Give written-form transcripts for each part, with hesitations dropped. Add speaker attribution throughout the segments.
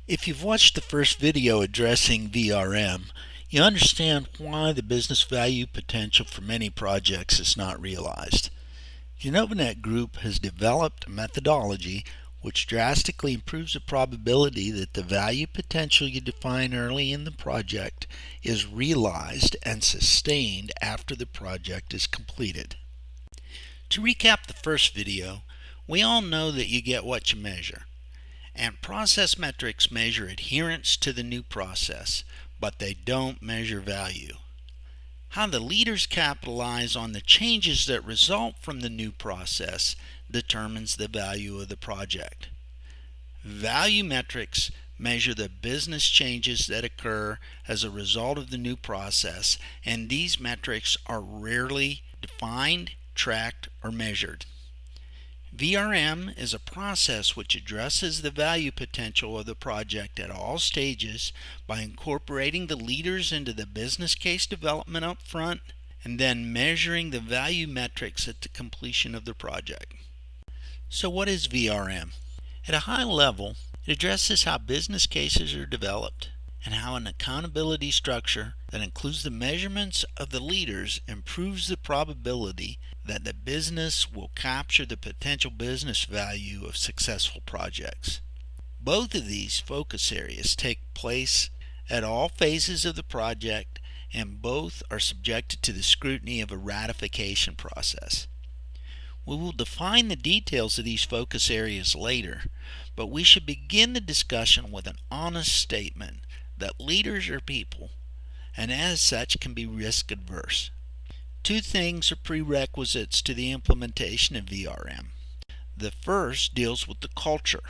Speaker 1: If you've watched the first video addressing VRM, you understand why the business value potential for many projects is not realized. The Novanet Group has developed a methodology which drastically improves the probability that the value potential you define early in the project is realized and sustained after the project is completed. To recap the first video, we all know that you get what you measure. And process metrics measure adherence to the new process, but they don't measure value. How the leaders capitalize on the changes that result from the new process determines the value of the project. Value metrics measure the business changes that occur as a result of the new process, and these metrics are rarely defined, tracked, or measured. VRM is a process which addresses the value potential of the project at all stages by incorporating the leaders into the business case development up front and then measuring the value metrics at the completion of the project. So what is VRM? At a high level, it addresses how business cases are developed and how an accountability structure that includes the measurements of the leaders improves the probability that the business will capture the potential business value of successful projects. Both of these focus areas take place at all phases of the project, and both are subjected to the scrutiny of a ratification process. We will define the details of these focus areas later, but we should begin the discussion with an honest statement that leaders are people, and as such can be risk adverse. Two things are prerequisites to the implementation of VRM. The first deals with the culture.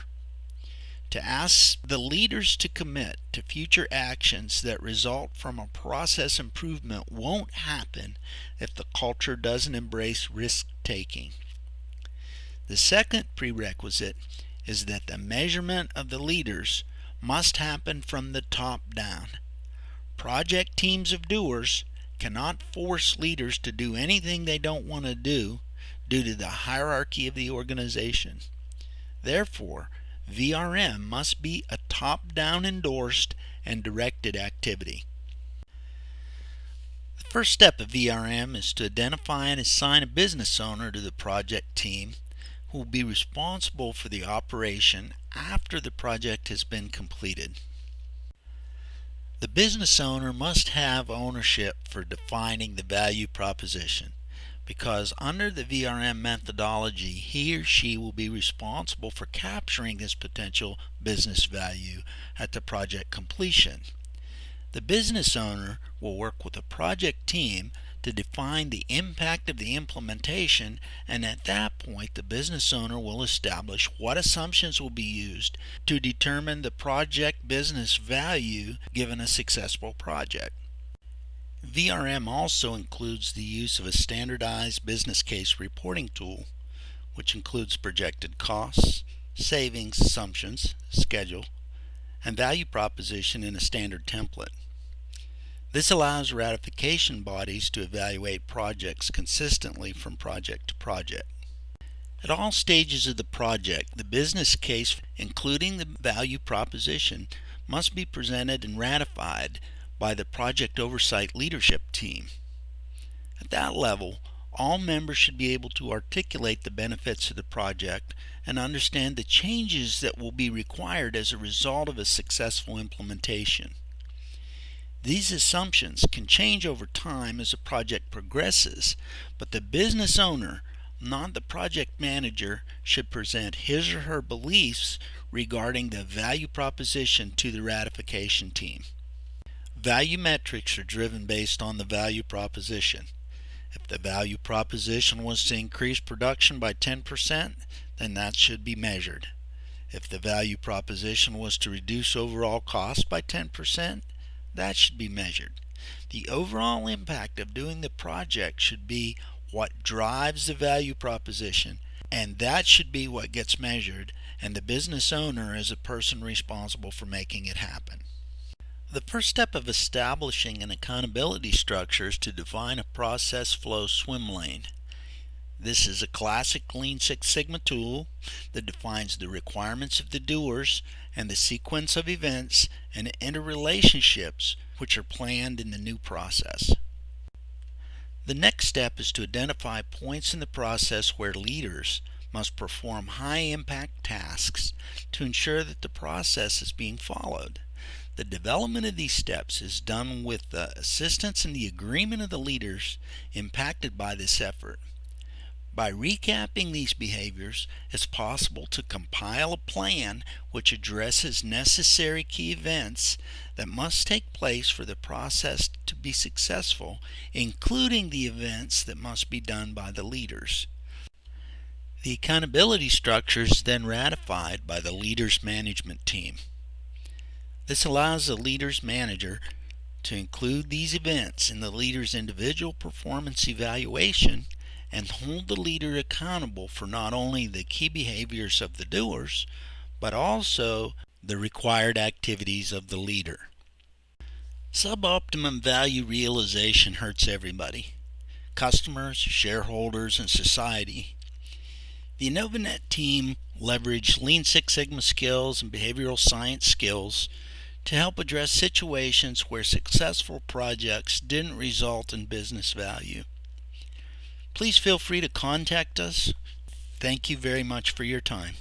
Speaker 1: To ask the leaders to commit to future actions that result from a process improvement won't happen if the culture doesn't embrace risk-taking. The second prerequisite is that the measurement of the leaders must happen from the top down. Project teams of doers cannot force leaders to do anything they don't want to do due to the hierarchy of the organization. Therefore, VRM must be a top-down endorsed and directed activity. The first step of VRM is to identify and assign a business owner to the project team who will be responsible for the operation after the project has been completed. The business owner must have ownership for defining the value proposition, because under the VRM methodology, he or she will be responsible for capturing this potential business value at the project completion. The business owner will work with a project team to define the impact of the implementation, and at that point the business owner will establish what assumptions will be used to determine the project business value given a successful project. VRM also includes the use of a standardized business case reporting tool, which includes projected costs, savings assumptions, schedule, and value proposition in a standard template. This allows ratification bodies to evaluate projects consistently from project to project. At all stages of the project, the business case, including the value proposition, must be presented and ratified by the project oversight leadership team. At that level, all members should be able to articulate the benefits of the project and understand the changes that will be required as a result of a successful implementation. These assumptions can change over time as the project progresses, but the business owner, not the project manager, should present his or her beliefs regarding the value proposition to the ratification team. Value metrics are driven based on the value proposition. If the value proposition was to increase production by 10%, then that should be measured. If the value proposition was to reduce overall costs by 10%, that should be measured. The overall impact of doing the project should be what drives the value proposition, and that should be what gets measured, and the business owner is the person responsible for making it happen. The first step of establishing an accountability structure is to define a process flow swim lane. This is a classic Lean Six Sigma tool that defines the requirements of the doers and the sequence of events and interrelationships which are planned in the new process. The next step is to identify points in the process where leaders must perform high-impact tasks to ensure that the process is being followed. The development of these steps is done with the assistance and the agreement of the leaders impacted by this effort. By recapping these behaviors, it's possible to compile a plan which addresses necessary key events that must take place for the process to be successful, including the events that must be done by the leaders. The accountability structure is then ratified by the leader's management team. This allows the leader's manager to include these events in the leader's individual performance evaluation and hold the leader accountable for not only the key behaviors of the doers, but also the required activities of the leader. Suboptimum value realization hurts everybody: customers, shareholders, and society. The InnovaNet team leveraged Lean Six Sigma skills and behavioral science skills to help address situations where successful projects didn't result in business value. Please feel free to contact us. Thank you very much for your time.